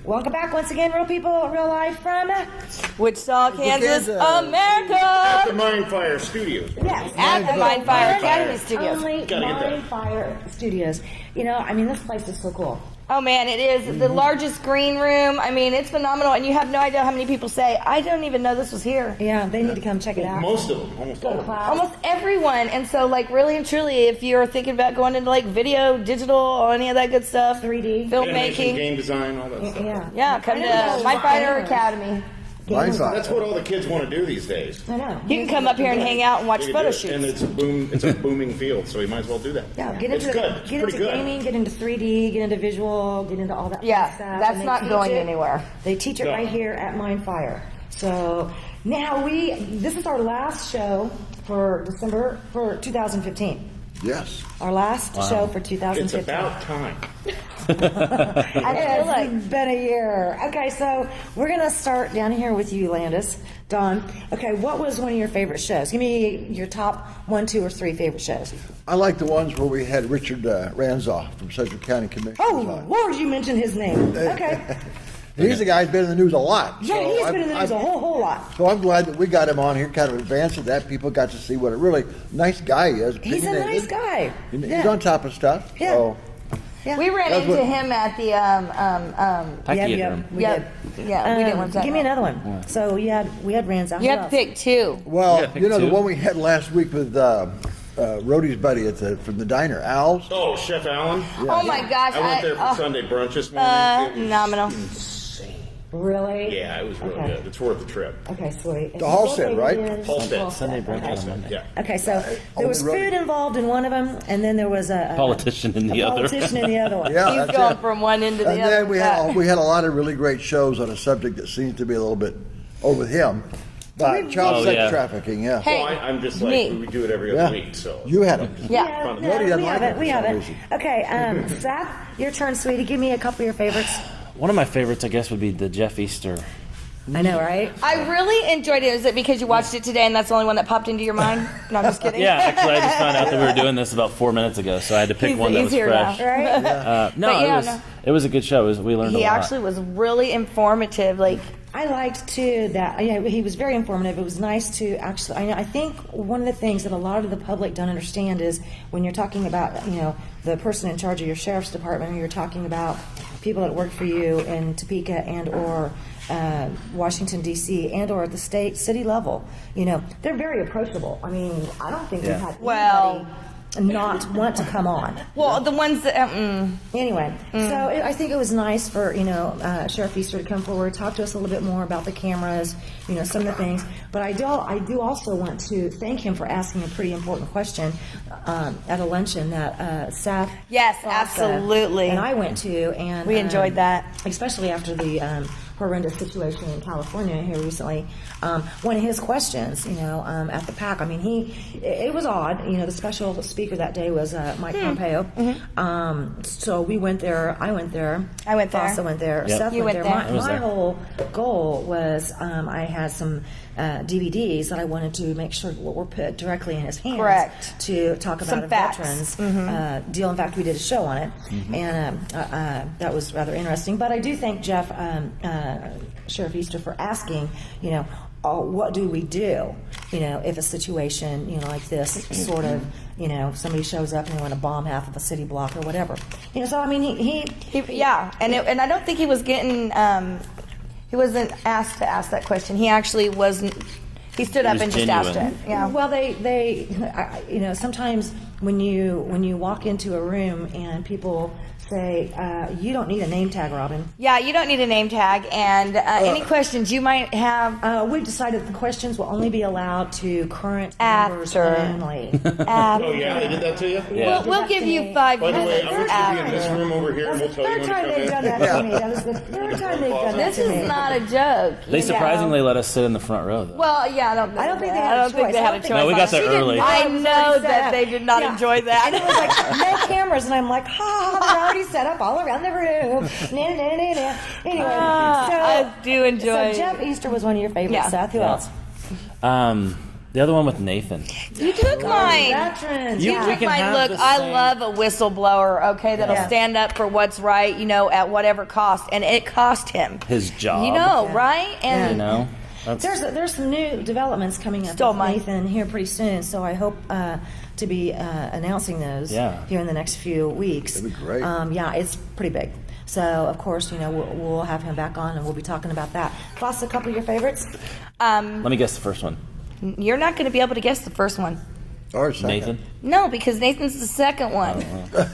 Welcome back once again, real people, real life from Wichita, Kansas, America. At the Mindfire Studios. Yes, At the Mindfire Academy Studios. Only Mindfire Studios. You know, I mean, this place is so cool. Oh man, it is the largest green room. I mean, it's phenomenal, and you have no idea how many people say, "I don't even know this was here." Yeah, they need to come check it out. Most of them, almost all of them. Almost everyone, and so like really and truly, if you're thinking about going into like video, digital, or any of that good stuff, 3D, Animation, filmmaking, game design, all that stuff. yeah, come to Mindfire Academy. That's what all the kids want to do these days. I know. You can come up here and hang out and watch photo shoots. And it's a booming field, so you might as well do that. Yeah, get it's into good. It's get pretty into good. gaming, get into 3D, get into visual, get into all that Yeah, kind of stuff. that's And they not teach going it. anywhere. They teach it right here at Mindfire. So now this is our last show for December for 2015. Yes. Our last show for 2015. It's about time. It's been a year. Okay, so we're going to start down here with you, Landis. Don, okay, what was one of your favorite shows? Give me your top 1, 2, or 3 favorite shows. I like the ones where we had Richard Ranzoff from Central County Commission. Oh, Lord, you mentioned his name. Okay. He's the guy who's been in the news a lot. Yeah, so he's been in the news a whole lot. So I'm glad that we got him on here, kind of advancing that. People got to see what a really nice guy he is. He's a nice guy. He's on top of stuff. Yeah. So. Yeah. We ran That's into what- him at the We did. yeah, we didn't want that. Give me another one. So we had Rans out. You Who have to else? pick 2. Well, Yeah, you know, the two. one we had last week with Rhodey's buddy from the diner, Al's. Oh, Chef Allen. Oh my gosh! I went there for Sunday brunch this morning. It was phenomenal. insane. Really? Yeah, it was really Okay. good. It's worth the trip. Okay, sweet. The Halstead, right? Halstead. Sunday brunch on Monday. Yeah. Okay, so there was food involved in one of them, and then there was a Politician in the other. politician in the other one. Yeah, He's that's going it. from one end to the And other. then we had a lot of really great shows on a subject that seems to be a little bit over him. But child sex trafficking, yeah. Hey, Well, I'm just like, me. we do it every Yeah. other week, so. You had him. Yeah. Fun. No, Rhodey doesn't we like have it. it We for have some it. reason. Okay, Seth, your turn, sweetie. Give me a couple of your favorites. One of my favorites, I guess, would be the Jeff Easter. I know, right? I really enjoyed it. Is it because you watched it today and that's the only one that popped into your mind? No, I'm just kidding. Yeah, actually, I just found out that we were doing this about 4 minutes ago, so I had to pick one that He's was here fresh. now, right? No, But yeah, it was no. it was a good show. We learned a He lot. actually was really informative. Like, I liked too that he was very informative. It was nice to actually. I think one of the things that a lot of the public don't understand is when you're talking about the person in charge of your sheriff's department, or you're talking about people that work for you in Topeka and or Washington D.C. and or at the city level. They're very approachable. I mean, I don't think we had anybody not want to come on. well, the ones that Anyway, so I think it was nice for Sheriff Easter to come forward, talk to us a little bit more about the cameras, some of the things. But I do also want to thank him for asking a pretty important question at a luncheon that Seth. Yes, Fossa absolutely. And I went to, and we enjoyed that. especially after the horrendous situation in California here recently. One of his questions, at the PAC, I mean, it was odd. The special speaker that day was Mike Pompeo. So we went there. I went there. Fossa went there. Yep. Seth You went went there. there. My whole goal was I had some DVDs that I wanted to make sure were put directly in his hands. Correct. To talk about Some a facts. veterans deal. In fact, we did a show on it, and that was rather interesting. But I do thank Jeff, Sheriff Easter, for asking, what do we do, if a situation, like this sort of, somebody shows up and they want to bomb half of a city block or whatever. So I mean, he and I don't think he was getting. He wasn't asked to ask that question. He actually wasn't. He stood up was and just asked genuine. it. Yeah. Well, they sometimes when you walk into a room and people say, you don't need a name tag, Robin. Yeah, you don't need a name tag. And any questions you might have. We've decided the questions will only be allowed to current members After. only. Oh, yeah, they did that to you? Yeah. We'll give you 5 By the way, minutes I'm going to be in this after. room over here, and we'll tell you Third when time to they've done come in. that to me. That was the third time they've done that This to me. is not a joke. They surprisingly let us sit in the front row, though. Well, yeah, I don't think they had a choice. I don't think No, we got there She didn't early. know I it was know already set that up. they did not enjoy that. And it was like no cameras, and I'm like, they're already set up all around the room. Anyway, I do enjoy. So Jeff Easter was one of your favorites, Yeah. Seth. Who else? The other one with Nathan. You took mine. Veterans. You- You we took can mine. have Look, the I same- love a whistleblower, okay, that'll Yeah. stand up for what's right, at whatever cost. And it cost him. His job. Yeah. Right? And You know? That's, There's some new developments coming up Stole with mine. Nathan here pretty soon, so I hope to be announcing those Yeah. here in the next few weeks. That'd be great. Yeah, it's pretty big. So, of course, we'll have him back on and we'll be talking about that. Foss, a couple of your favorites? let me guess the first one. you're not going to be able to guess the first one. Or second. Nathan? No, because Nathan's the second one.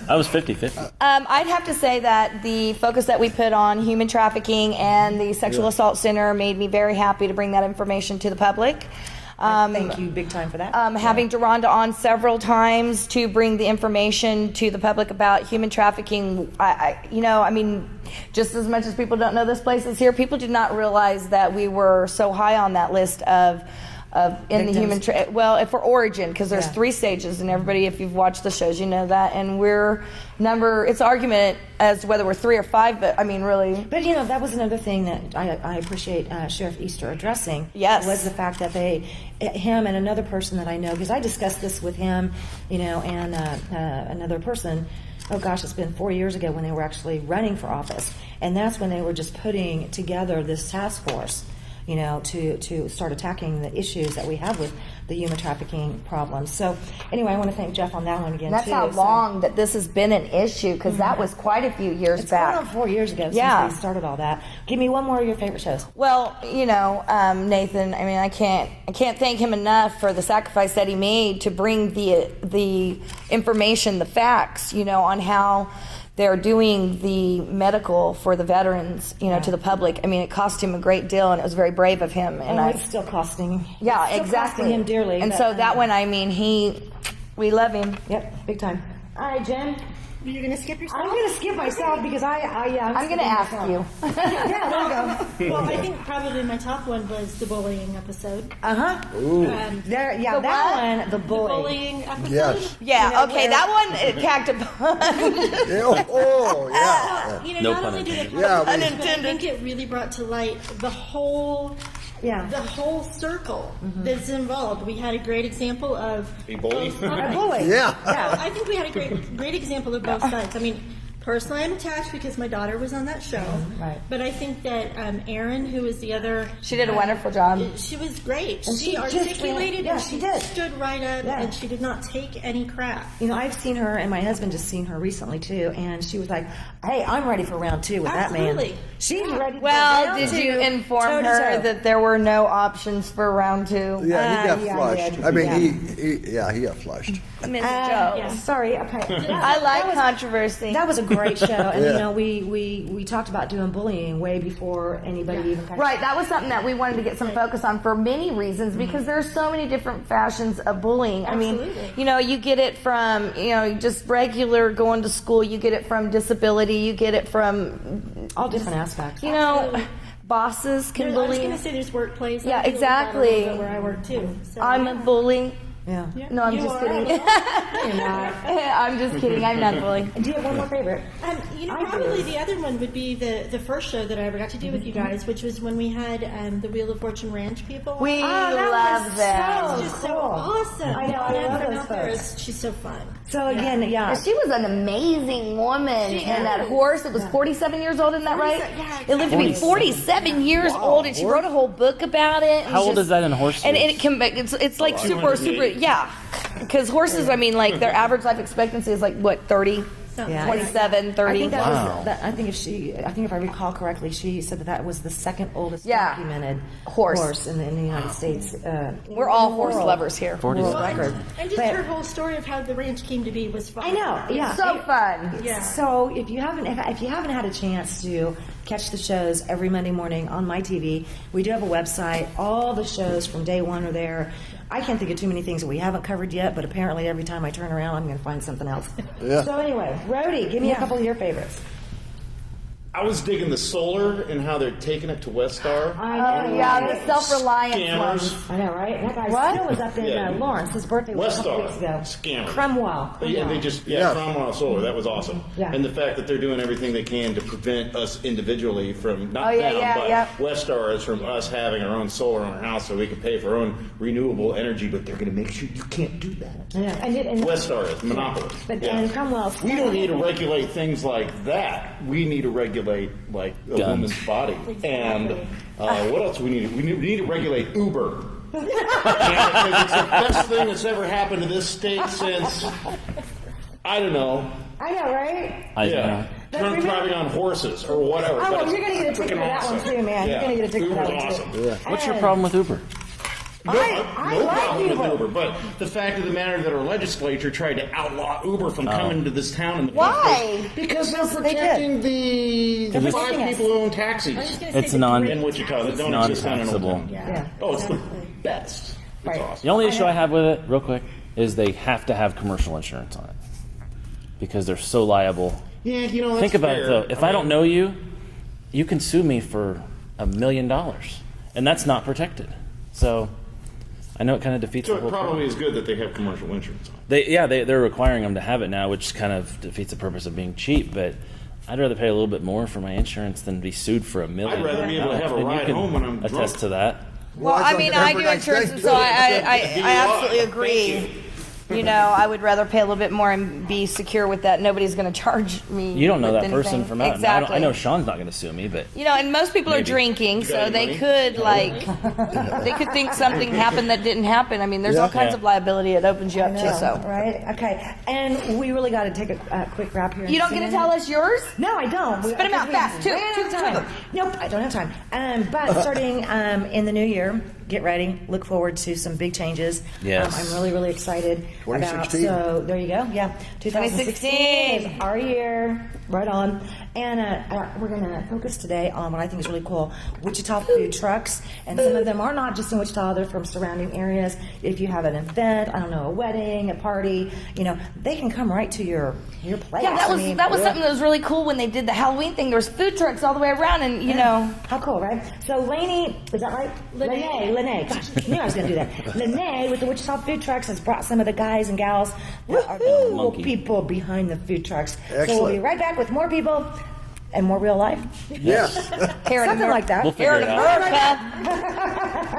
I was 50-50. I'd have to say that the focus that we put on human trafficking and the sexual assault center made me very happy to bring that information to the public. Thank you big time for that. Having Deronda on several times to bring the information to the public about human trafficking, just as much as people don't know this place is here, people did not realize that we were so high on that list of in the human for origin, because there's 3 stages, and everybody, if you've watched the shows, you know that, and we're it's argument as to whether we're 3 or 5, but I mean really. But that was another thing that I appreciate Sheriff Easter addressing. Yes. Was the fact that him and another person that I know, because I discussed this with him, and another person. Oh gosh, it's been 4 years ago when they were actually running for office, and that's when they were just putting together this task force. To start attacking the issues that we have with the human trafficking problems. So anyway, I want to thank Jeff on that one again. That's too. how long that this has been an issue, because that was quite a few years It's back. going on 4 years ago Yeah. since we started all that. Give me one more of your favorite shows. Well, Nathan, I mean, I can't thank him enough for the sacrifice that he made to bring the information, the facts, on how they're doing the medical for the veterans, to the public. I mean, it cost him a great deal, and it was very brave of him. And It's still costing. yeah, it's still exactly, costing him dearly. And but, so that one, I mean, we love him. Yep, big time. All right, Jen. You're gonna skip yourself? I'm going to skip myself because I'm going to ask you. Yeah, there you go. Well, I think probably my top one was the bullying episode. Ooh. There, yeah, The that one, the The bully. bullying episode. Yes. Yeah, okay, that one it packed a punch. Yeah, oh, yeah. No Not pun only did it intended. Yeah, but we- I think it really brought to light the whole circle that's involved. We had a great example of A bully? A bully. Yeah. I think we had a great example of both sides. I mean, personally, I'm attached because my daughter was on that show. Right. But I think that Erin, who was the other, She did a wonderful job. she was great. And she She just articulated ran- and yeah, she she did. stood right up Yeah. and she did not take any crap. I've seen her, and my husband just seen her recently too, and she was like, "Hey, I'm ready for round 2 with that man." Absolutely. She's ready. Well, for round did 2, you inform toe-to-toe. her that there were no options for round 2? Yeah, he got yeah, flushed. did. I mean, Yeah. he got flushed. Ms. Yeah. Jones. Sorry. Okay. I like controversy. That was a great show, and Yeah. we talked about doing bullying way before anybody even. Right, that was something that we wanted to get some focus on for many reasons, because there's so many different fashions of bullying. I mean, Absolutely. you get it from, just regular going to school, you get it from disability, you get it from, All different aspects. bosses can I was bully. going to say there's workplace. Yeah, I deal with that a exactly. little bit where I work too. So, I'm a bully. Yeah. No, I'm You just are. kidding. You're not. I'm just kidding. I'm not a bully. Do you have one more favorite? I Probably do. the other one would be the first show that I ever got to do with you guys, which was when we had the Wheel of Fortune Ranch people. We that love was them. so It's just so cool. awesome. I know, I And love from those out there, folks. she's so fun. So again, yeah. She was an amazing woman, She and that is. horse. It was 47 years old, isn't that right? 47, It lived to be 47 years old, and she wrote a whole book about it. and How old just- is that in horse And years? it can be, it's like super, yeah. Because horses, I mean, like their average life expectancy is like what, 30, Yeah. 27, 30. I think that Wow. was. That, I think if I recall correctly, she said that was the second oldest Yeah. documented Horse. in the United States. We're all in the horse world. lovers here. 40. World Well, record. and just But- her whole story of how the ranch came to be was fun. I know. Yeah. So fun. Yeah. So if you haven't had a chance to catch the shows every Monday morning on my TV, we do have a website. All the shows from day one are there. I can't think of too many things that we haven't covered yet, but apparently every time I turn around, I'm going to find something else. Yeah. So anyway, Rhodey, give me a couple of your favorites. I was digging the solar and how they're taking it to Westar. I know. Yeah, the self-reliance Scammers. ones. I know, right? That guy What? still was up in Yeah. Lawrence. His birthday was a couple weeks ago. Westar scammers. Cromwell. Yeah, they just Yeah. Cromwell Solar. That was awesome. Yeah. And the fact that they're doing everything they can to prevent us individually from not Oh, yeah, them, yeah, but yeah. Westar is from us having our own solar on our house, so we can pay for our own renewable energy. But they're going to make sure you can't do that. Yeah, and Westar is monopoly. But Yeah. and Cromwell. We don't need to regulate things like that. We need to regulate like a Guns. woman's body. And what else do we need? We need to regulate Uber. Yeah, it's the best thing that's ever happened to this state since I don't know. I know, right? Yeah, driving on horses or whatever. Oh, but well, it's you're gonna get a ticket freaking for that one awesome. too, man. You're Yeah. gonna get a ticket for that Uber's one awesome. too. Yeah. What's your problem with Uber? No, I no like problem with Uber. Uber, but the fact of the matter that our legislature tried to outlaw Uber from coming to this town in the Why? first place because they're They did. protecting the They're five protecting us. people who own taxis It's non. in Wichita that don't It's exist down in Old non-taxable. Town. Yeah. Oh, it's the best. It's Right. awesome. The only issue I have with it, real quick, is they have to have commercial insurance on it because they're so liable. Yeah, you know, that's Think about fair. it though. If I don't know you, you can sue me for $1 million, and that's not protected. So I know it kind of defeats So the it whole probably point. is good that they have commercial insurance on. They're requiring them to have it now, which kind of defeats the purpose of being cheap. But I'd rather pay a little bit more for my insurance than be sued for $1 million. I'd rather be able to have a And you ride can home when I'm attest drunk. to that. Well, I that's mean, like I every do night insurance, thing, and too. so I Give you a absolutely lot. agree. Thank you. You know, I would rather pay a little bit more and be secure with that. Nobody's going to charge me. You don't know with that person anything. from out. Exactly. I know Sean's not going to sue me, but You know, and most people are Maybe. drinking, You got so any they money? could they could think something happened that didn't happen. I mean, there's all kinds Yeah. of liability it opens you up to. Yeah, So right? Okay. And we really got to take a quick wrap here. you don't get to tell us yours. No, I don't. Spit 'em out fast. Two Two of them. Nope, I don't have time. But starting in the new year, get ready. Look forward to some big changes. Yes. I'm really, really excited about. 2016. So there you go. Yeah, 2016 is our year. Right on. And we're going to focus today on what I think is really cool: Wichita food trucks. And some of them are not just in Wichita; they're from surrounding areas. If you have an event, I don't know, a wedding, a party, they can come right to your place. Yeah, that was I mean, something that was really cool when they did the Halloween thing. There was food trucks all the way around, and you know. How cool, right? So Lainey, is that right? Lene. Gosh, I knew I was going to do that. Lene with the Wichita food trucks has brought some of the guys and gals that are the cool Monkey. people behind the food trucks. So we'll Excellent. be right back with more people and more real life. Yes. Here in Something like that. we'll figure it out. America.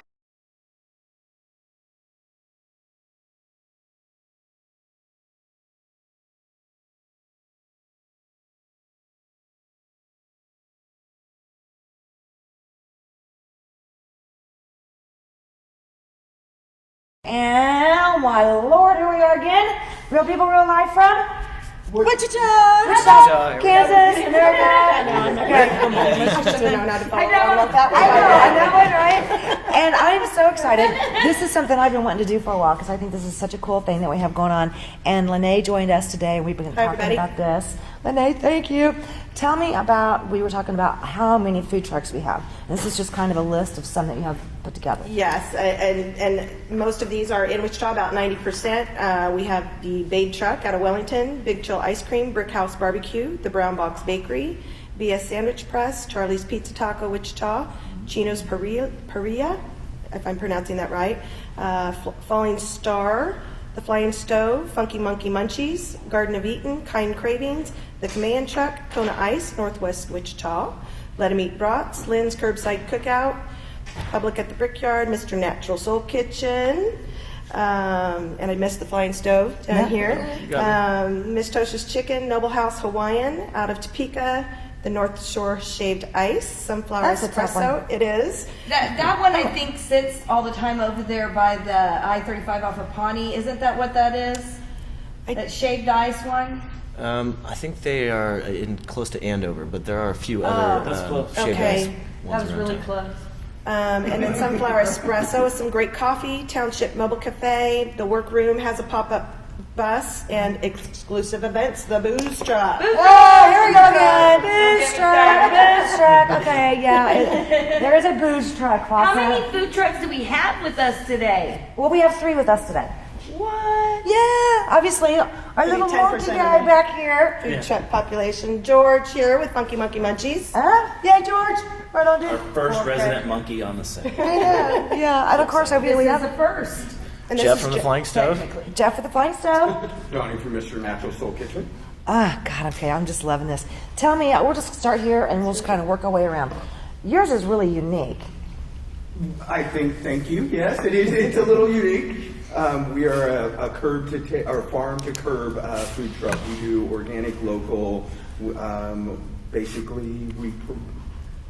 And my Lord, here we are again. Real people, real life from Wichita, Kansas, America. I know it, right? And I'm so excited. This is something I've been wanting to do for a while because I think this is such a cool thing that we have going on. And Lene joined us today, and we've been talking about this. Lene, thank you. Tell me about, we were talking about how many food trucks we have. And this is just kind of a list of some that you have put together. Yes, and most of these are in Wichita, about 90%. We have the Bade Truck out of Wellington, Big Chill Ice Cream, Brick House Barbecue, the Brown Box Bakery, BS Sandwich Press, Charlie's Pizza Taco Wichita, Chino's Paria, if I'm pronouncing that right, Falling Star, the Flying Stove, Funky Monkey Munchies, Garden of Eden, Kind Cravings, the Command Truck, Kona Ice, Northwest Wichita, Let 'em Eat Brats, Lynn's Curbside Cookout, Public at the Brickyard, Mr. Natural Soul Kitchen, and I missed the Flying Stove down here. Miss Tosha's Chicken, Noble House Hawaiian out of Topeka, the North Shore Shaved Ice, Sunflower That's a tough Espresso. one. It is. That one I think sits all the time over there by the I-35 off of Pawnee. Isn't that what that is? That shaved ice one? I think they are close to Andover, but there are a few other shaved Okay. ice That ones was around really town. close. And then Sunflower Espresso with some great coffee, Township Mobile Cafe, the Workroom has a pop-up bus, and exclusive events, the Booze Truck. Oh, here we go again. Booze truck. Okay, yeah. There is a booze truck, How Fossa. many food trucks do we have with us today? Well, we have 3 with us today. What? Yeah, obviously, our Maybe little 10% monkey of guy it. back here. Food truck population. George here with Funky Monkey Munchies. Yeah, George. Right on, dude. Our first resident monkey on the set. Yeah, yeah. And of course, we have the first. And this Jeff is from the Flying Stove. Jeff with the Flying Stove. Donnie from Mr. Natural Soul Kitchen. Ah, God, okay, I'm just loving this. Tell me, we'll just start here and we'll just kind of work our way around. Yours is really unique. I think, thank you. Yes, it is. It's a little unique. We are a farm to curb food truck. We do organic, local. Basically,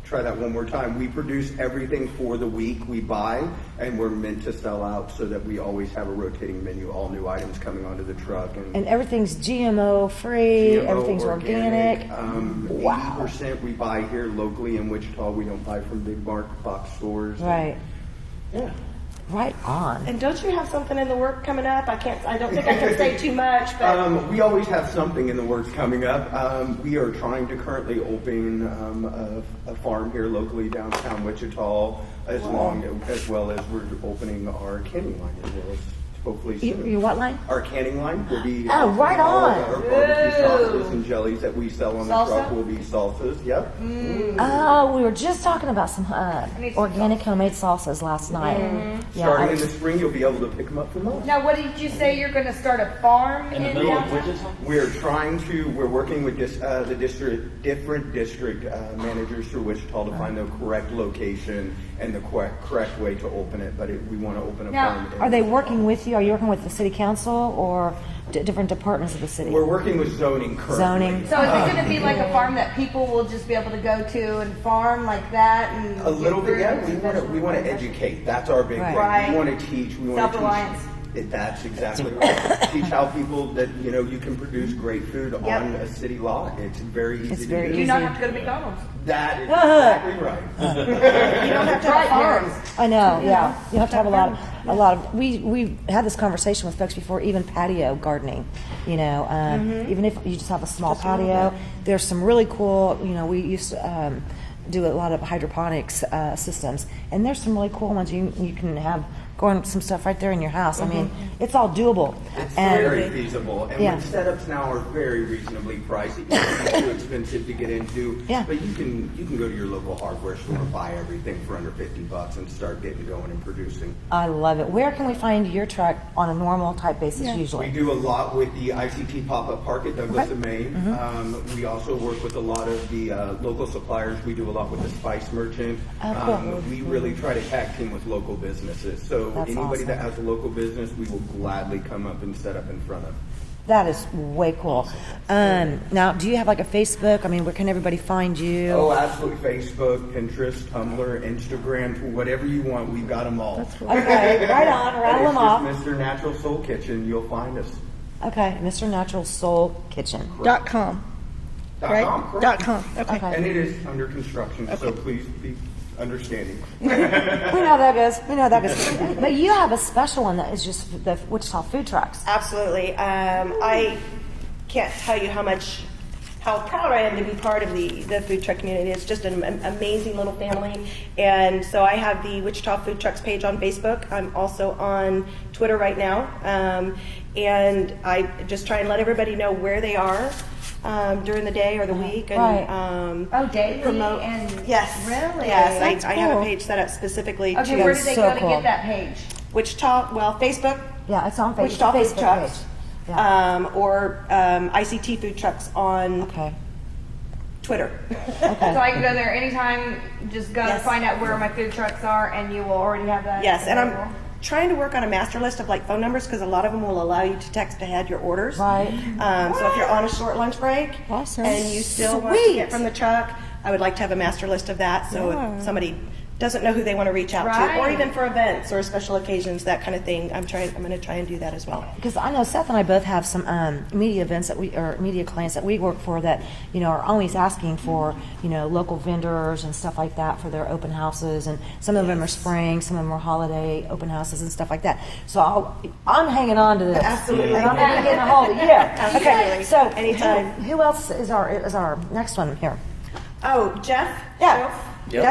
try that one more time. We produce everything for the week we buy, and we're meant to sell out so that we always have a rotating menu, all new items coming onto the truck. And everything's GMO free, GMO, everything's organic. 80% we buy here locally in Wichita. We don't buy from big box stores. Right. Yeah. Right on. And don't you have something in the work coming up? I don't think I can say too much, but We always have something in the works coming up. We are trying to currently open a farm here locally downtown Wichita, as well as we're opening our canning line as well as hopefully soon. Your what line? Our canning line will be Oh, right all on. of our barbecue sauces and jellies that we sell on the truck will be salsas. Yep. Oh, we were just talking about some organic homemade salsas last night. Yeah, Starting in the spring, you'll be able to pick them up from us. Now, what did you say? You're going to start a farm In the middle of downtown? Wichita? We're working with different district managers through Wichita to find the correct location and the correct way to open it, but we want to open a Now, farm. in Are they Wichita. working with you? Are you working with the city council or different departments of the city? We're working with zoning currently. Zoning. So is it going to be like a farm that people will just be able to go to and farm like that? And A little bit, yeah. get fruits and We want to vegetables? educate. That's our big Right. thing. Right. We want to teach. We want to Self-reliance. teach. That's exactly right. Teach how people that you can produce great food on a city lot. It's very easy. It's to very do. You do not have to go to McDonald's. That is exactly right. you don't have to have farms. I know, yeah. You have to have a lot of. We had this conversation with folks before, even patio gardening. Even if you just have a small patio, there's some really cool. We used to do a lot of hydroponics systems, and there's some really cool ones you can have growing some stuff right there in your house. I mean, it's all doable. It's And very feasible, and Yeah. setups now are very reasonably priced. It's not too expensive to get into, Yeah. but you can go to your local hardware store and buy everything for under $50 and start getting going and producing. I love it. Where can we find your truck on a normal type basis We usually? do a lot with the ICT pop-up park at Douglas and Maine. Mm-hmm. We also work with a lot of the local suppliers. We do a lot with the Spice Merchant. Oh, cool. We really try to tag team with local businesses. So That's anybody awesome. that has a local business, we will gladly come up and set up in front of. That is way cool. Now, do you have like a Facebook? I mean, where can everybody find you? Oh, absolutely. Facebook, Pinterest, Tumblr, Instagram, whatever you want. We've got them all. Okay, right on. Rattle them off. It's just Mr. Natural Soul Kitchen. You'll find us. Okay, Mr. Natural Soul Kitchen. .com. Right? Right? .com. Okay. Okay. And it is under construction, so please be understanding. We know how that goes. We know how that goes. But you have a special one that is just the Wichita food trucks. Absolutely. I can't tell you how proud I am to be part of the food truck community. It's just an amazing little family. And so I have the Wichita Food Trucks page on Facebook. I'm also on Twitter right now. And I just try and let everybody know where they are during the day or the week. And, Right. Daily promote. and Yes. Really? Yes, That's I have a cool. page set up specifically Okay, to where do they so go to cool. get that page? Wichita, Facebook, Yeah, it's on Facebook. Wichita Food Facebook Trucks, page. Yeah. or ICT Food Trucks on Okay. Twitter. So I can go there anytime, just go Yes. find out where my food trucks are, and you will already have that. Yes, and available. I'm trying to work on a master list of like phone numbers because a lot of them will allow you to text ahead your orders. Right. So if you're on a short lunch break Awesome. and you still want to Sweet. get from the truck, I would like to have a master list of that. So if somebody doesn't know who they want to reach out to, or Right. even for events or special occasions, that kind of thing, I'm going to try and do that as well. Because I know Seth and I both have some media events or media clients that we work for that are always asking for local vendors and stuff like that for their open houses, and some of them are spring, some of them are holiday open houses and stuff like that. So I'm hanging on to this. Absolutely. And I'm going to get a hold of you. Okay. Absolutely. So Anytime. Who else is our next one here? Oh, Jeff? Yeah. Yep.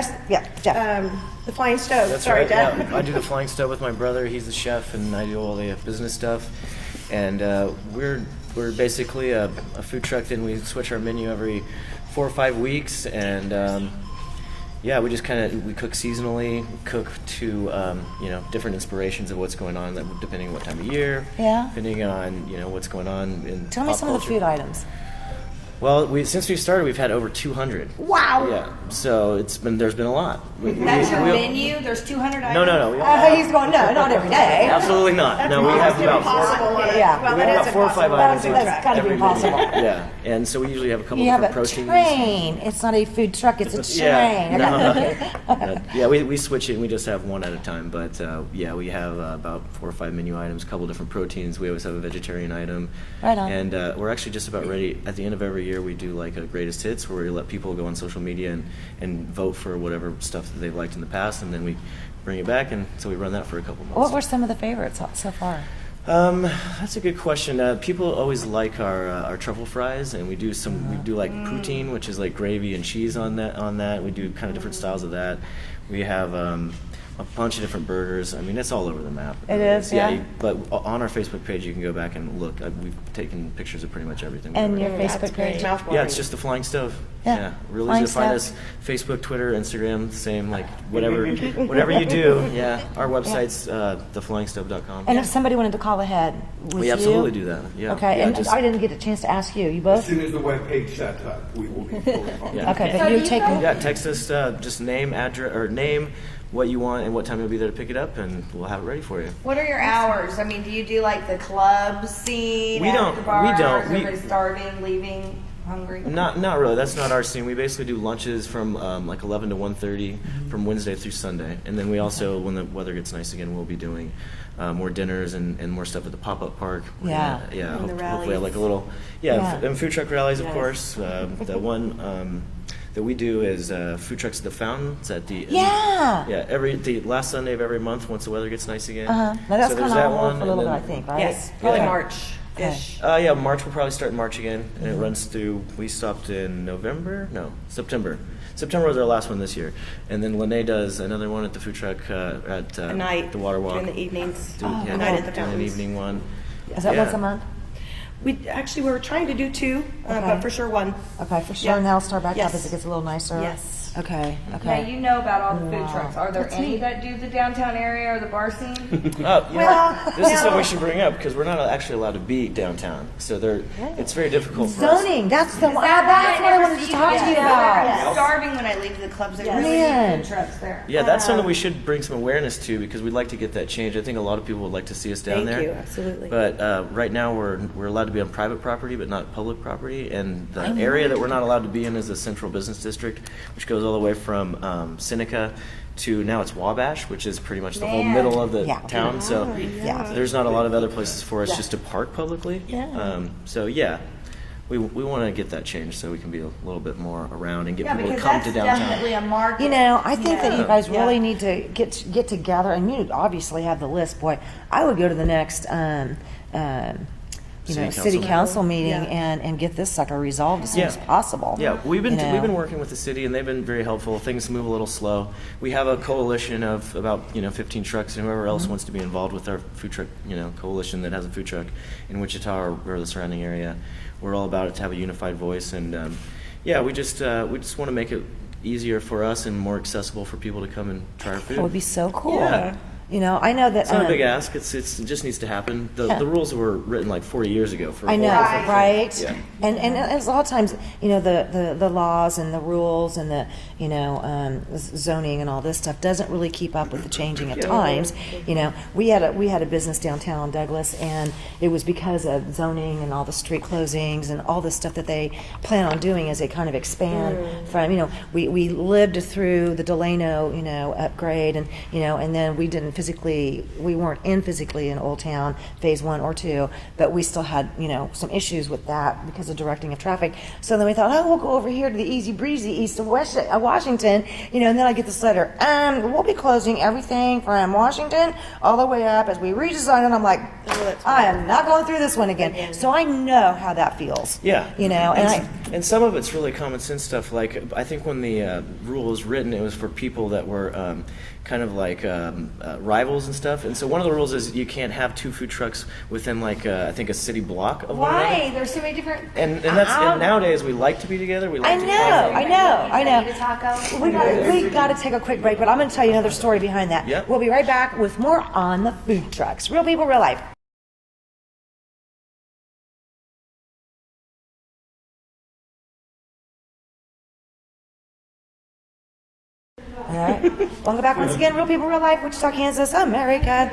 Jeff. The Flying Stove. That's Sorry, right. Jeff. Yeah. I do the Flying Stove with my brother. He's the chef, and I do all the business stuff. and we're basically a food truck. Then we switch our menu every 4 or 5 weeks, and yeah, we just we cook seasonally, cook to different inspirations of what's going on, depending on what time of year, depending on what's going on in Tell me pop some of the culture. food items. Well, since we started, we've had over 200. Wow. Yeah, so there's been a lot. That's your menu? There's 200 items? No. He's going, no, not every day. Absolutely not. No, we have about Yeah. we have about 4 or 5 items. That's gotta be every impossible. menu. Yeah, and so we usually have a couple You have different a proteins. train. It's not a food truck, it's a train. Yeah, no. Yeah, we switch it and we just have one at a time. But yeah, we have about 4 or 5 menu items, a couple different proteins. We always have a vegetarian item. Right on. And we're actually just about ready. At the end of every year, we do like a greatest hits where we let people go on social media and vote for whatever stuff that they've liked in the past, and then we bring it back, and so we run that for a couple months. What were some of the favorites so far? That's a good question. People always like our truffle fries, and we do like poutine, which is like gravy and cheese on that. We do kind of different styles of that. We have a bunch of different burgers. I mean, it's all over the map. It is, yeah. But on our Facebook page, you can go back and look. We've taken pictures of pretty much everything. And your Facebook page? Yeah, it's just the Flying Stove. Yeah. Really Flying easy to find Stove. us. Facebook, Twitter, Instagram, same, like whatever you do. Yeah. Our website's theflyingstove.com. And if somebody wanted to call ahead, would We you? absolutely do that. Yeah. Okay, Yeah, and I didn't get a chance to ask you. You As both? soon as the webpage sets up, we will be fully functional. Yeah. Okay, but you take Yeah, text us just name, address, or name, what you want and what time you'll be there to pick it up, and we'll have it ready for you. What are your hours? I mean, do you do like the club scene? We at don't- the bars? we don't. Everybody's starving, leaving, hungry? Not really. That's not our scene. We basically do lunches from like 11 to 1:30 from Wednesday through Sunday, and then we also, when the weather gets nice again, we'll be doing more dinners and more stuff at the pop-up park. Yeah. Yeah. And the Hopefully, rallies. have like a little, Yeah. and food truck rallies, of Yes. course. The one that we do is food trucks at the fountain. It's at the Yeah. the last Sunday of every month once the weather gets nice again. Uh-huh. Now that's So there's kind that of one, for a little bit, and I then- think, right? Yes, probably Yeah. March-ish. Yeah, March will probably start in March again, and it runs through. We stopped in November. No, September. September was our last one this year, and then Lene does another one at the food truck at A night. the Water Walk. In the evenings. Do- yeah, A night at the doing an fountains. evening one. Is that Yeah. once a month? We're trying to do 2, Okay. but for sure 1. Okay, for sure. Yeah. And that'll start back up Yes. as it gets a little nicer. Yes. Okay. Now, Okay. you know about all the food Wow. trucks. Are there That's any neat. that do the downtown area or the bar scene? This is something we should bring up because we're not actually allowed to be downtown, so it's very difficult for us. Zoning. That's the one. That's what I wanted to talk to you about. I'm starving when I leave the clubs. They really Man. need food trucks there. Yeah, that's something we should bring some awareness to because we'd like to get that change. I think a lot of people would like to see us down Thank there. you, absolutely. But right now we're allowed to be on private property, but not public property. And the area that we're not allowed to be in is the Central Business District, which goes all the way from Seneca to now it's Wabash, which is pretty much the whole Man. middle of the Yeah. town. So Yeah. there's not a lot of other places for us just to park publicly. Yeah. So yeah. We want to get that changed so we can be a little bit more around and get Yeah, people to because come that's to downtown. definitely a market. You know, I think that you guys Yeah. really need to get together, and you obviously have the list. Boy, I would go to the next, city council meeting Yeah. and get this sucker resolved as soon Yeah. as possible. Yeah, we've been You know? we've been working with the city, and they've been very helpful. Things move a little slow. We have a coalition of about 15 trucks, and whoever else wants to be involved with our food truck coalition that has a food truck in Wichita or the surrounding area. We're all about it to have a unified voice, and we just want to make it easier for us and more accessible for people to come and try our food. That would be so cool. Yeah. You know, I know that. It's not a big ask. It just needs to happen. The rules were written like 40 years ago. For a I whole know, different thing. right? Yeah. And a lot of times, the laws and the rules and the zoning and all this stuff doesn't really keep up with the changing of times. We had a business downtown Douglas, and it was because of zoning and all the street closings and all the stuff that they plan on doing as they kind of expand from. We lived through the Delano upgrade, and then we weren't physically in Old Town Phase 1 or 2, but we still had some issues with that because of directing of traffic. So then we thought, we'll go over here to the easy breezy east of Washington, and then I get this letter, we'll be closing everything from Washington all the way up as we redesign it. I'm like, I am not going through this one again. So I know how that feels. Yeah. And And some of it's really common sense stuff. Like, I think when the rule was written, it was for people that were kind of like rivals and stuff. And so one of the rules is you can't have 2 food trucks within like I think a city block of one Why? another. There's so many different. And nowadays we like to be together. We like I to know. Need a taco? We got to take a quick break, but I'm going to tell you another story behind that. Yep. We'll be right back with more on the food trucks. Real people, real life. All right. Welcome back once again. Real people, real life. Wichita, Kansas, America.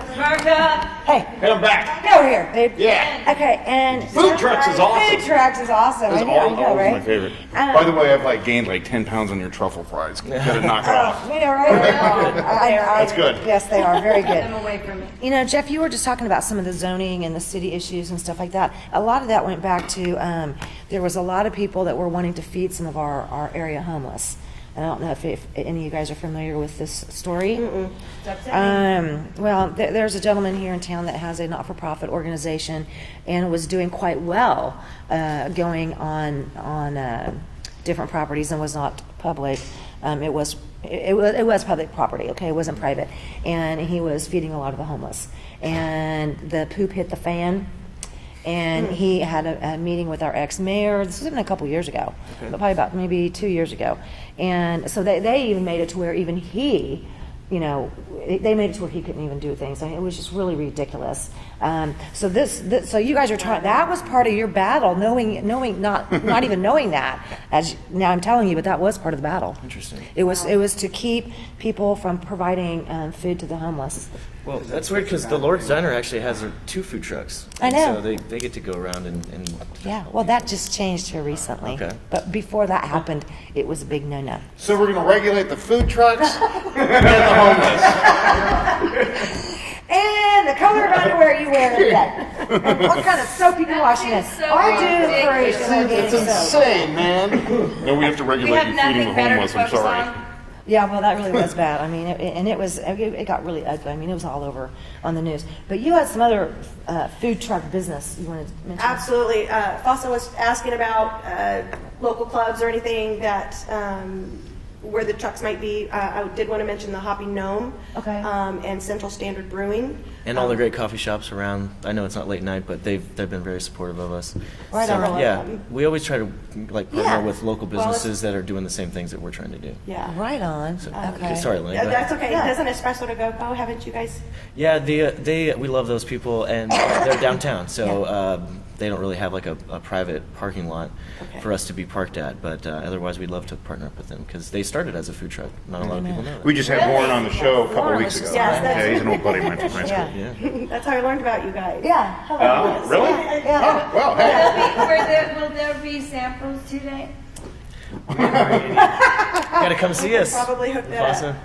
Hey. Hey, I'm back. Get over here, babe. Yeah. Okay, and Food trucks is awesome. Food trucks is awesome. That's I know, always right? my favorite. By the way, I've like gained like 10 pounds on your truffle fries. Gotta knock it off. You know, right? That's good. Yes, they are very good. Them away from me. You know, Jeff, you were just talking about some of the zoning and the city issues and stuff like that. A lot of that went back to there was a lot of people that were wanting to feed some of our area homeless. I don't know if any of you guys are familiar with this story. Well, there's a gentleman here in town that has a not-for-profit organization and was doing quite well going on different properties and was not public. It was public property, okay? It wasn't private. And he was feeding a lot of the homeless. And the poop hit the fan. And he had a meeting with our ex-mayor. This was even a couple years ago, but probably about maybe 2 years ago. And so they even made it to where even he, you know, they made it to where he couldn't even do things. I mean, it was just really ridiculous. So you guys are trying. That was part of your battle, knowing not even knowing that. As now I'm telling you, but that was part of the battle. Interesting. It was to keep people from providing food to the homeless. Well, that's weird because the Lord's Diner actually has 2 food trucks. I know. So they get to go around and Yeah, well, that just changed here recently. Okay. But before that happened, it was a big no-no. So we're gonna regulate the food trucks and the homeless. And the color of underwear you wear today. And what kind of soap you washing it? I do encourage It's insane, man. No, we have to regulate you feeding the homeless. I'm sorry. Yeah, well, that really was bad. I mean, it got really ugly. I mean, it was all over on the news. But you had some other food truck business you wanted to mention. Absolutely. Fossil was asking about local clubs or anything that where the trucks might be. I did want to mention the Hopping Gnome, Okay. And Central Standard Brewing. and all the great coffee shops around. I know it's not late night, but they've been very supportive of us. Right so, on. yeah, we always try to like partner Yeah. with local Well, businesses that are doing the same things that we're trying to do. Yeah. Right on. Okay. Sorry, Lynn. go That's ahead. okay. Yeah. Doesn't Espresso to Go, haven't you guys? Yeah, we love those people, and they're downtown, so they don't really have like a private parking lot Okay. for us to be parked at. But otherwise, we'd love to partner up with them because they started as a food truck. Not a lot of people know that. We just had Warren on the show a couple Warren weeks was ago. just- Yes, that's- Yeah, he's an old buddy of mine from high school. Yeah. Yeah. That's how I learned about you guys. Yeah. Hello. Really? Yeah. Oh, well, hey. Will there be samples today? Gotta come see us. Probably hook that up. Awesome.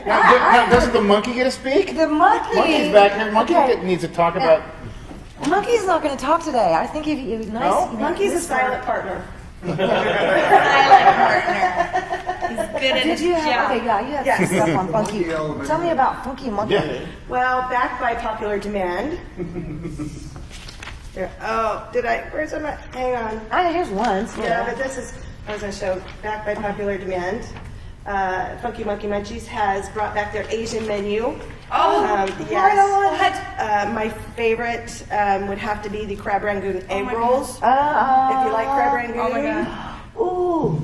Now, doesn't the monkey get to speak? The monkey. Monkey's back here. Monkey Okay. needs to talk about. Monkey's not going to talk today. I think if you nice. No? Monkey's a silent partner. Silent partner. He's good at Did his you job. have? Okay, yeah, you have some stuff on Funky. Tell me about Funky Monkey. Yeah. Well, backed by popular demand. Where's my, hang on. Here's one. Yeah, but this is, I was going to show, backed by popular demand. Funky Monkey Munchies has brought back their Asian menu. Yes. My favorite would have to be the crab rangoon egg rolls. If you like crab rangoon. Oh my god. Ooh.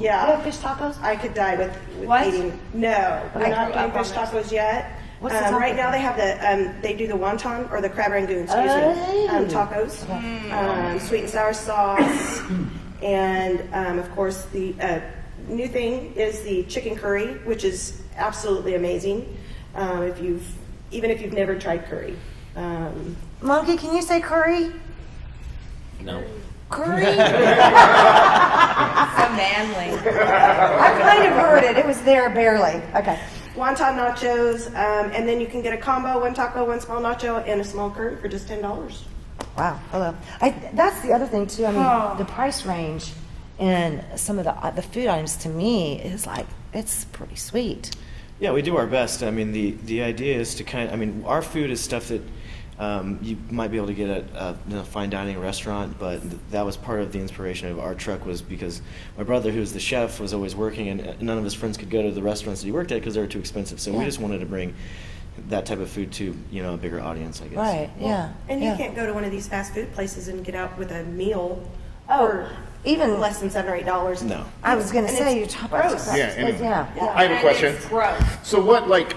Yeah. You have fish tacos? I could die with What? eating. No, we're I not grew doing up on fish this. tacos yet. What's the taco? Right now they have they do the wonton or the crab rangoon, tacos, sweet and sour sauce, and of course the new thing is the chicken curry, which is absolutely amazing. Even if you've never tried curry. Monkey, can you say curry? No. Curry? So manly. I kind of heard it. It was there barely. Okay. Wonton nachos, and then you can get a combo, one taco, one small nacho, and a small curry for just $10. Wow. Hello. That's the other thing too. I mean, the price range in some of the food items to me is like it's pretty sweet. Yeah, we do our best. I mean, the idea is to our food is stuff that You might be able to get at a fine dining restaurant, but that was part of the inspiration of our truck, was because my brother, who's the chef, was always working, and none of his friends could go to the restaurants that he worked at because they were too expensive. So we just wanted to bring that type of food to, you know, a bigger audience, I guess. Right, yeah. And yeah. you can't go to one of these fast food places and get out with a meal Oh, for even less than $7 or $8. No. I was going to And say, it's you're talking gross. Yeah, and yeah. I have a question. It's gross. So what, like,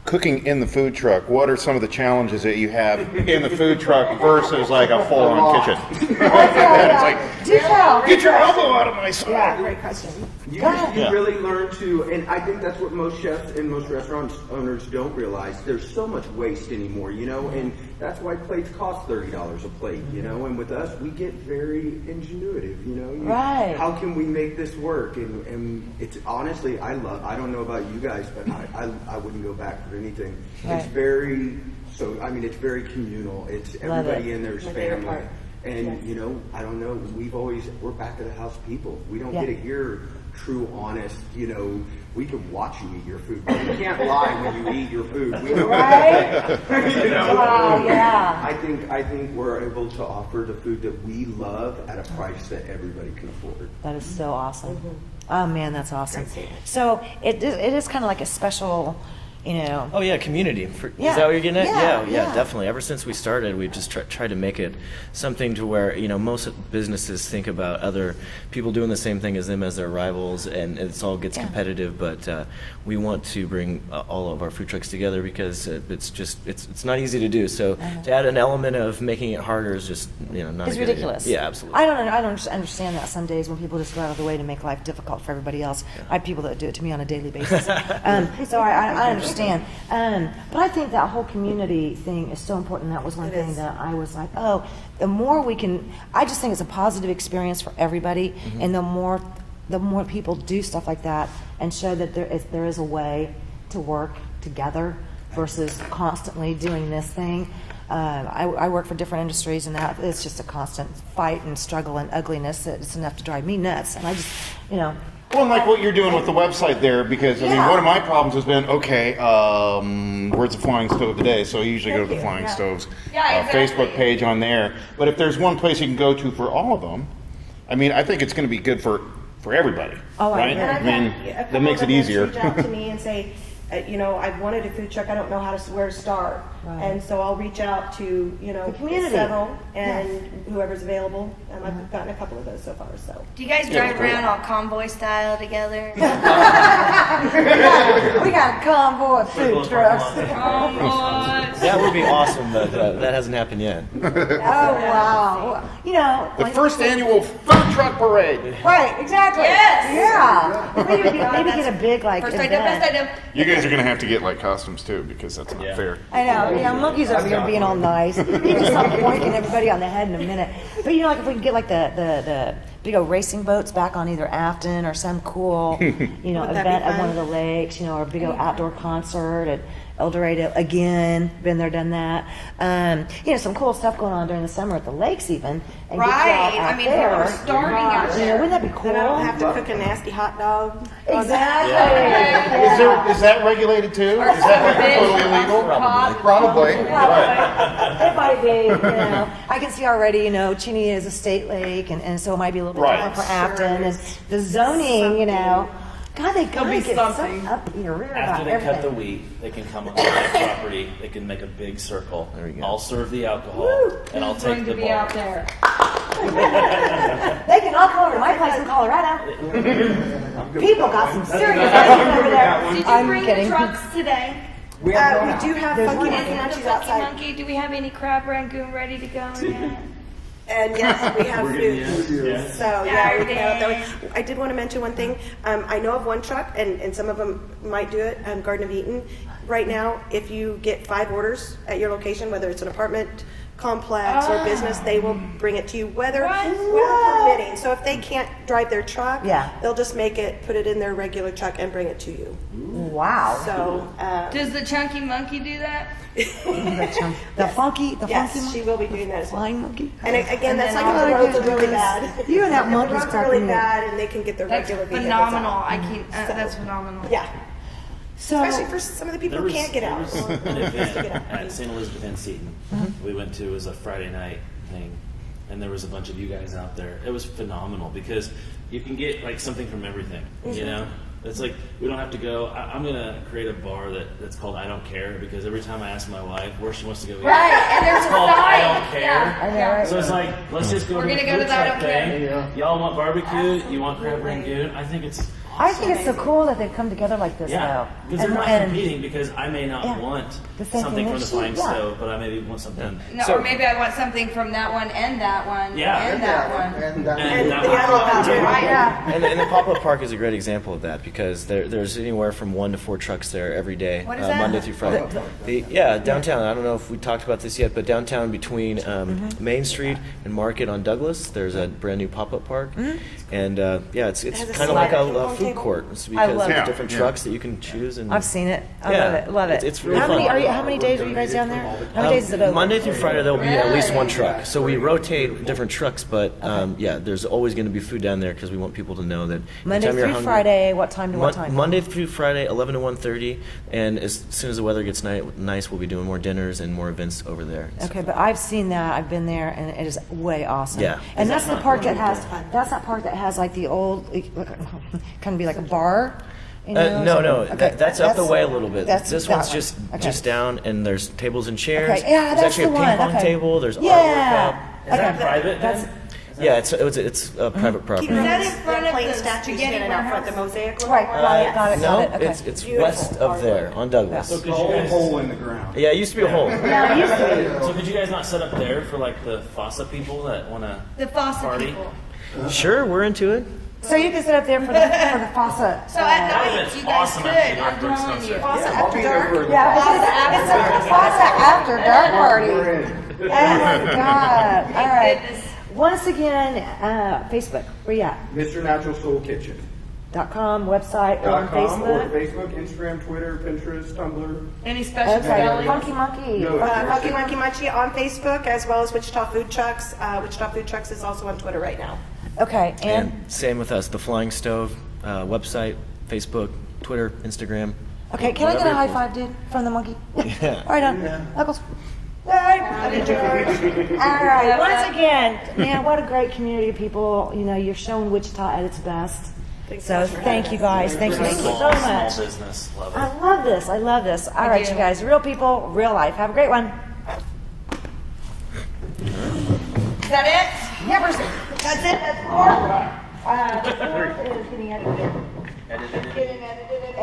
cooking in the food truck, what are some of the challenges that you have in the food truck versus like a full-on kitchen? It's like, Do tell. get your elbow out of my side. Yeah, great question. You Yeah. really learn to, and I think that's what most chefs and most restaurant owners don't realize. There's so much waste anymore, you know, and that's why plates cost $30 a plate, you know. And with us, we get very ingenuitive, you know. Right. How can we make this work? And it's honestly, I don't know about you guys, but I wouldn't go back for anything. Right. It's very, so I mean, it's very communal. It's Love everybody it. in there's My favorite family. part. And Yes. you know, I don't know. We're back of the house people. We don't Yeah. get to hear true, honest. You know, we can watch you eat your food, but you can't lie when you eat your food. We know Right? you know? Wow, yeah. I think we're able to offer the food that we love at a price that everybody can afford. That is so awesome. Oh, man, that's awesome. So it is kind of like a special, you know. Oh yeah, community. Is Yeah. that what you're getting at? Yeah, Yeah, yeah. definitely. Ever since we started, we've just tried to make it something to where, you know, most businesses think about other people doing the same thing as them as their rivals, and it all gets competitive. But we want to bring all of our food trucks together because it's not easy to do. So to add an element of making it harder is just, you know, not It's a good idea. ridiculous. Yeah, absolutely. I don't understand that some days when people just go out of the way to make life difficult for everybody else. I have people that do it to me on a daily basis. So I understand. But I think that whole community thing is so important. That was one thing that I was like, oh, the more we can, I just think it's a positive experience for everybody. And the more people do stuff like that and show that there is a way to work together versus constantly doing this thing. I work for different industries, and that it's just a constant fight and struggle and ugliness. It's enough to drive me nuts. And I just, you know. Well, and like what you're doing with the website there, because I mean, one of my problems has been, okay, where's the Flying Stove today? So I usually go to the Flying Stove's Facebook page on there. But if there's one place you can go to for all of them, I mean, I think it's going to be good for everybody, Oh, I right? agree. I mean, A that couple makes of it them easier. reach out to me and say, you know, I've wanted a food truck. I don't know where to start. Right. And so I'll reach out to, you know, The community. several and whoever's available. And I've gotten a couple of those so far. So Do you guys drive around all convoy style together? We got a convoy of food trucks. That would be awesome, but that hasn't happened yet. Oh, wow. You know. The like- first annual food truck parade. Right, exactly. Yes. Yeah. Maybe get a big, like, First event. item, best item. You guys are going to have to get like costumes too, because that's not fair. I know, you know, Monkey's over here being all nice. You just stop pointing everybody on the head in a minute. But you know, like if we can get like the big old racing boats back on either Afton or some cool, you know, Would that be event at fun? one of the lakes, you know, or a big old outdoor concert at El Dorado again. Been there, done that. You know, some cool stuff going on during the summer at the lakes even. And get you Right. out I mean, there. we're starting out You know, wouldn't that be cool? then I don't have to cook a nasty hot dog. Exactly. Is that regulated too? Is that like totally illegal? Probably. It might be, you know. I can see already, you know, Cheney is a state lake, and so it might be a little bit Right. different for Afton. And the zoning, you know. God, they gotta be get something. so up your rear After about they cut the everything. wheat, they can come on my property. They can make a big circle. There we go. I'll serve the alcohol, and I'll take the ball. out there. They can all come over to my place in Colorado. People got some serious ideas over there. Did you I'm bring kidding. the trucks today? We do have There's funky one- monkey And the munchies Funky outside. Monkey, do we have any crab rangoon ready to go yet? And yes, we have food. So yeah, we can have it that way. I did want to mention one thing. I know of one truck, and some of them might do it. Garden of Eden. Right now, if you get 5 orders at your location, whether it's an apartment complex or business, they will bring it to you, weather permitting. So if they can't drive their truck, Yeah. they'll just put it in their regular truck and bring it to you. Wow. So Does the Chunky Monkey do that? The funky yes, monkey. she will be doing that as well. Flying monkey. And again, that's then like if the all roads the are really goodness. bad. You and that If the monkey's roads are really cracking me up. bad, and they can get their That's regular vehicles phenomenal. out. I keep. That's phenomenal. Yeah. So, Especially for some of the people who can't get out. There was an Get event out. at St. Elizabeth and Seton. We went to, it was a Friday night thing, and there was a bunch of you guys out there. It was phenomenal because you can get like something from everything, you know? It's like, we don't have to go, I'm going to create a bar that's called I Don't Care, because every time I ask my wife where she wants to go eat, Right, and there's it's a called I sign. Don't Care. Yeah. I know, right? So it's like, let's just go We're to the gonna go to food the I truck Don't Care. thing. Y'all want barbecue? You want crab rangoon? I think it's I think it's so cool that they've come together like this, yeah, though. because they're not And- competing. Because I may not Yeah. want The same something thing from the that flying she- yeah. stove, but I maybe want something. No, So- or maybe I want something from that one and that one Yeah. and that one. And And that the one. other one too. Yeah. And the pop-up park is a great example of that because there's anywhere from 1 to 4 trucks there every day, What is that? Monday through Friday. Downtown. I don't know if we talked about this yet, but downtown between Main Street and Market on Douglas, there's a brand new pop-up park, and it's has a kind of like slide a ping-pong food table? court. It's I because love there's it. different Yeah. trucks that you can choose. And I've seen it. I Yeah. love it. Love it. It's really how many fun. how many days are you guys down there? How many days is it open? Monday through Friday, there'll be at least one truck. So we rotate different trucks, but there's always going to be food down there because we want people to know that Monday anytime you're through hungry- Friday, what time to what time? Monday through Friday, 11 to 1:30, and as soon as the weather gets nice, we'll be doing more dinners and more events over there. Okay, but I've seen that. I've been there, and it is way awesome. Yeah. And that's the park that has. That's that park that has like the old, kind of be like a bar. You know, No, okay, that's up the way a little bit. that's This that one's one. just down, and there's tables and chairs. Okay, yeah, there's that's actually the a one. ping pong Okay. table. There's Yeah. artwork up. Is that private? That's then? Yeah, it's a private property. Keep in that in mind, front the of plain the statues spaghetti standing out front, the warehouse? mosaic. right. Got it. Got it. No, Got it. Okay. it's west of there on Douglas. So could It's you all a guys? hole in the ground. Yeah, it used to be a hole. Yeah, it used to be. So could you guys not set up there for like the FOSSA people that want to The Fossa party? people. Sure, we're into it. So you can sit up there for the Fossa. So at That night, would've you been guys awesome could. after I'm dark breaks telling concert. you. I'll be there for the Yeah, it's a Fossa after dark party. We're in. Oh my God! All right. Goodness. Once again, Facebook. Where you at? Mr. Natural Soul Kitchen. .com website or on .com or Facebook. Facebook, Instagram, Twitter, Pinterest, Tumblr. Any special Okay. delis? Funky Monkey. No. Funky Monkey Munchie on Facebook as well as Wichita Food Trucks. Wichita Food Trucks is also on Twitter right now. Okay, And and same with us, the Flying Stove website, Facebook, Twitter, Instagram. okay, can I get a high five, dude, from the monkey? Yeah. All right, Knuckles. All right. Once again, man, what a great community of people. You know, you're showing Wichita at its best. So thank you guys. Thank you so Small much. business. Love it. I love this. I love this. All right, do. you guys. Real people, real life. Have a great one. Is that it? Yeah, that's it. That's four. Fourth is getting edited. Getting edited.